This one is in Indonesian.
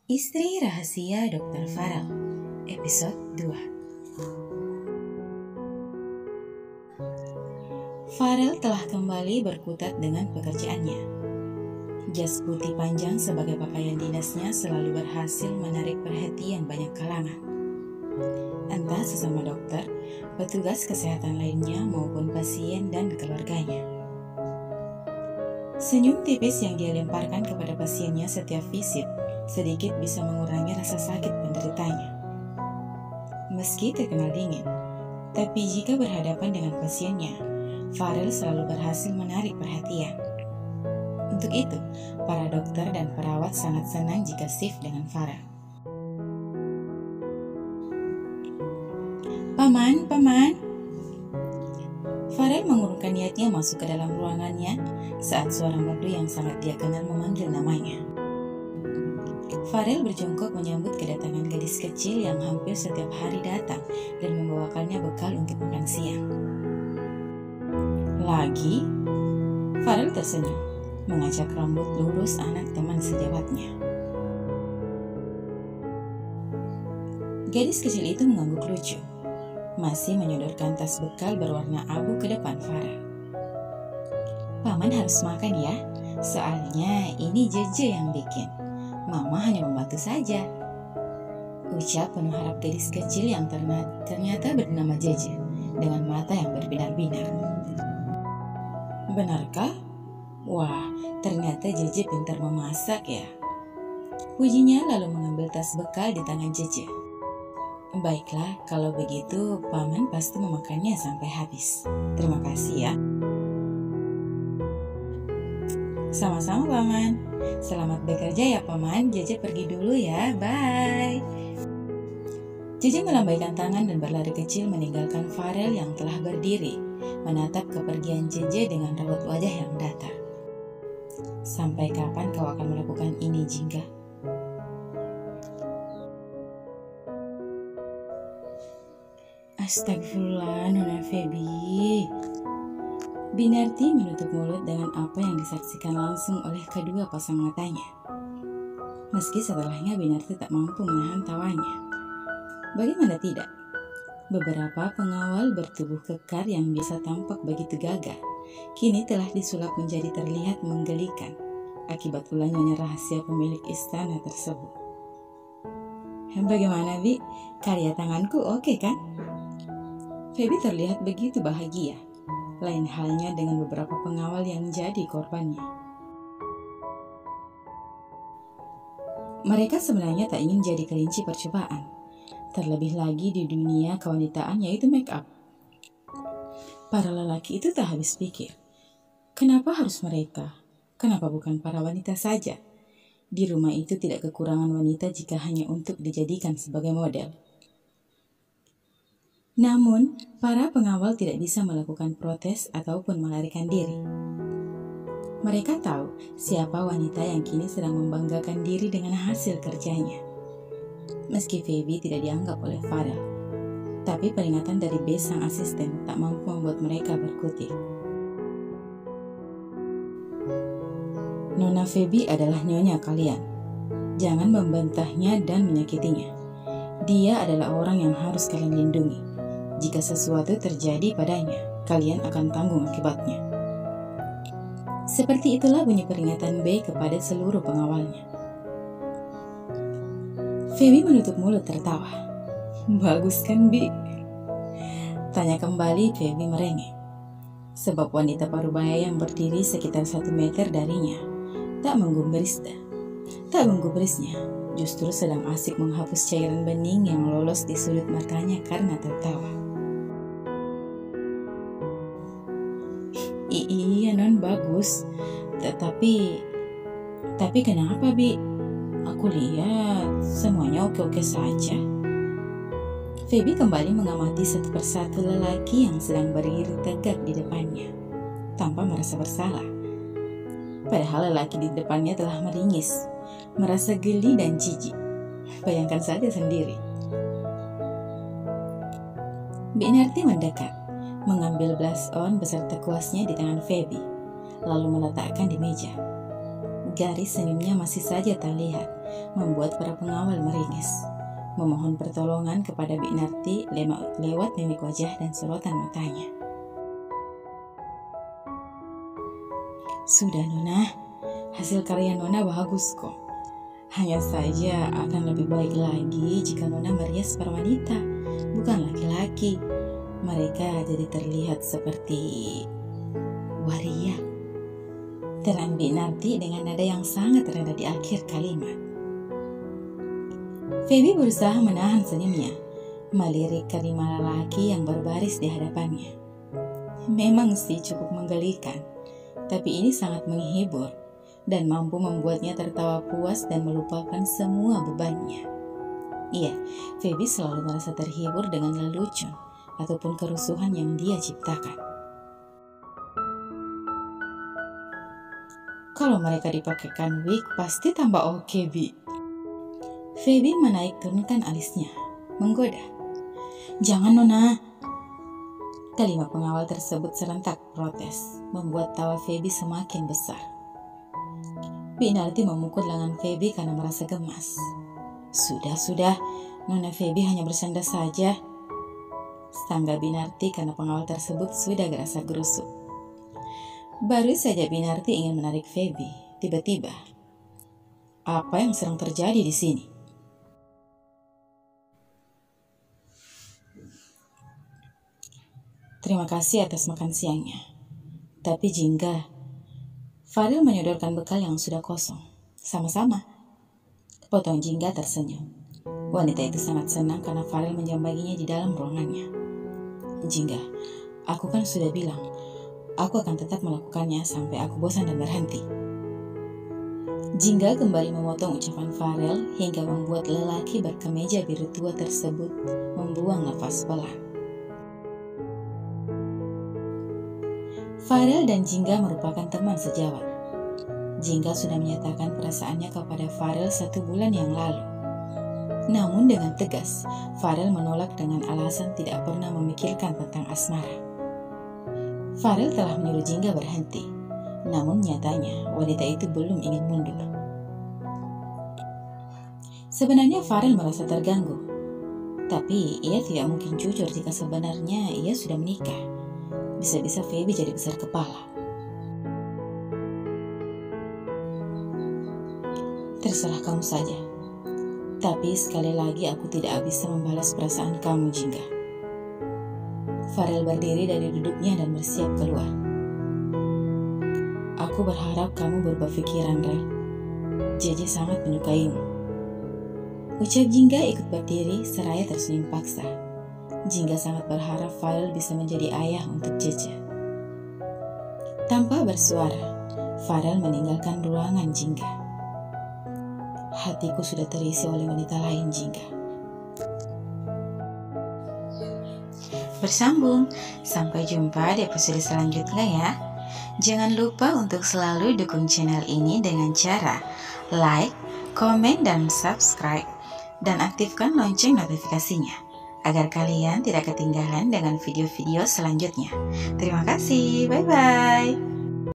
Istri Rahasia Dr. Farel, episode 2. Farel telah kembali berkutat dengan pekerjaannya. Jas putih panjang sebagai pakaian dinasnya selalu berhasil menarik perhatian banyak kalangan. Entah sesama dokter, petugas kesehatan lainnya maupun pasien dan keluarganya. Senyum tipis yang dia lemparkan kepada pasiennya setiap visit sedikit bisa mengurangi rasa sakit penderitanya. Meski terkenal dingin, tapi jika berhadapan dengan pasiennya, Farel selalu berhasil menarik perhatian. Untuk itu, para dokter dan perawat sangat senang jika shift dengan Farel. Paman. Farel mengurungkan niatnya masuk ke dalam ruangannya saat suara merdu yang sangat dia kenal memanggil namanya. Farel berjongkok menyambut kedatangan gadis kecil yang hampir setiap hari datang dan membawakannya bekal untuk makan siang. Lagi? Farel tersenyum, mengacak rambut lurus anak teman sejawatnya. Gadis kecil itu mengangguk lucu, masih menyodorkan tas bekal berwarna abu ke depan Farel. Paman harus makan ya, soalnya ini Jeje yang bikin. Mama hanya membantu saja, ucap penuh harap gadis kecil yang ternyata bernama Jeje dengan mata yang berbinar-binar. Benarkah? Wah, ternyata Jeje pintar memasak ya. Pujinya lalu mengambil tas bekal di tangan Jeje. Baiklah, kalau begitu Paman pasti memakannya sampai habis. Terima kasih ya. Sama-sama Paman. Selamat bekerja ya Paman. Jeje pergi dulu ya. Bye. Jeje melambaikan tangan dan berlari kecil meninggalkan Farel yang telah berdiri, menatap kepergian Jeje dengan raut wajah yang datar. Sampai kapan kau akan melakukan ini, Jingga? Astagfirullah, Nona Feby. Binarti menutup mulut dengan apa yang disaksikan langsung oleh kedua pasang matanya. Meski setelahnya Binarti tak mampu menahan tawanya. Bagaimana tidak? Beberapa pengawal bertubuh kekar yang biasa tampak begitu gagah, kini telah disulap menjadi terlihat menggelikan akibat ulangnya rahasia pemilik istana tersebut. Bagaimana, Bi? Karya tanganku oke kan? Feby terlihat begitu bahagia. Lain halnya dengan beberapa pengawal yang jadi korbannya. Mereka sebenarnya tak ingin jadi kelinci percobaan, terlebih lagi di dunia kewanitaan yaitu make up. Para lelaki itu tak habis pikir, kenapa harus mereka? Kenapa bukan para wanita saja? Di rumah itu tidak kekurangan wanita jika hanya untuk dijadikan sebagai model. Namun, para pengawal tidak bisa melakukan protes ataupun melarikan diri. Mereka tahu siapa wanita yang kini sedang membanggakan diri dengan hasil kerjanya. Meski Feby tidak dianggap oleh Farel, tapi peringatan dari Bes sang asisten tak mampu membuat mereka berkutik. Nona Feby adalah nyonya kalian. Jangan membantahnya dan menyakitinya. Dia adalah orang yang harus kalian lindungi. Jika sesuatu terjadi padanya, kalian akan tanggung akibatnya. Seperti itulah bunyi peringatan B kepada seluruh pengawalnya. Feby menutup mulut tertawa. Bagus kan, Bi? Tanya kembali Feby merengek. Sebab wanita parubaya yang berdiri sekitar 1 meter darinya tak menggubrisnya, justru sedang asik menghapus cairan bening yang lolos di sudut matanya karena tertawa. Iya non, bagus. Tapi kenapa, Bi? Aku lihat semuanya oke-oke saja. Feby kembali mengamati satu persatu lelaki yang sedang berdiri tegak di depannya, tanpa merasa bersalah. Padahal lelaki di depannya telah meringis, merasa geli dan jijik. Bayangkan saja sendiri. Binarti mendekat, mengambil blush on beserta kuasnya di tangan Feby, lalu meletakkan di meja. Garis senyumnya masih saja terlihat, membuat para pengawal meringis, memohon pertolongan kepada Bik Narti lewat mimik wajah dan sorotan matanya. Sudah Nona, hasil karya Nona bagus kok. Hanya saja akan lebih baik lagi jika Nona merias para wanita, bukan laki-laki. Mereka jadi terlihat seperti waria. Terang Bik Narti dengan nada yang sangat rendah di akhir kalimat. Feby berusaha menahan senyumnya, melirik kelima lelaki yang berbaris di hadapannya. Memang sih cukup menggelikan, tapi ini sangat menghibur dan mampu membuatnya tertawa puas dan melupakan semua bebannya. Iya, Feby selalu merasa terhibur dengan lelucon ataupun kerusuhan yang dia ciptakan. Kalau mereka dipakaikan wig, pasti tambah oke, Bi. Feby menaik turunkan alisnya, menggoda. Jangan Nona. Kelima pengawal tersebut serentak protes, membuat tawa Feby semakin besar. Bik Narti memukul lengan Feby karena merasa gemas. Sudah, Nona Feby hanya bersanda saja. Sangga Bik Narti karena pengawal tersebut sudah gerasa gerusuk. Baru saja Bik Narti ingin menarik Feby, tiba-tiba, apa yang sedang terjadi di sini? Terima kasih atas makan siangnya. Tapi Jingga, Farel menyodorkan bekal yang sudah kosong. Sama-sama. Potong Jingga tersenyum. Wanita itu sangat senang karena Farel menjambanginya di dalam ruangannya. Jingga, aku kan sudah bilang, aku akan tetap melakukannya sampai aku bosan dan berhenti. Jingga kembali memotong ucapan Farel hingga membuat lelaki berkemeja biru tua tersebut membuang nafas pelan. Farel dan Jingga merupakan teman sejawat. Jingga sudah menyatakan perasaannya kepada Farel 1 bulan yang lalu. Namun dengan tegas, Farel menolak dengan alasan tidak pernah memikirkan tentang asmara. Farel telah menyuruh Jingga berhenti, namun nyatanya wanita itu belum ingin mundur. Sebenarnya Farel merasa terganggu, tapi ia tidak mungkin jujur jika sebenarnya ia sudah menikah. Bisa-bisa Feby jadi besar kepala. Terserah kamu saja. Tapi sekali lagi aku tidak bisa membalas perasaan kamu, Jingga. Farel berdiri dari duduknya dan bersiap keluar. Aku berharap kamu berubah pikiran, Rel. JJ sangat menyukaimu. Ucap Jingga ikut berdiri seraya tersenyum paksa. Jingga sangat berharap Farel bisa menjadi ayah untuk JJ. Tanpa bersuara, Farel meninggalkan ruangan Jingga. Hatiku sudah terisi oleh wanita lain, Jingga. Bersambung, sampai jumpa di episode selanjutnya ya. Jangan lupa untuk selalu dukung channel ini dengan cara like, komen, dan subscribe. Dan aktifkan lonceng notifikasinya agar kalian tidak ketinggalan dengan video-video selanjutnya. Terima kasih, bye-bye.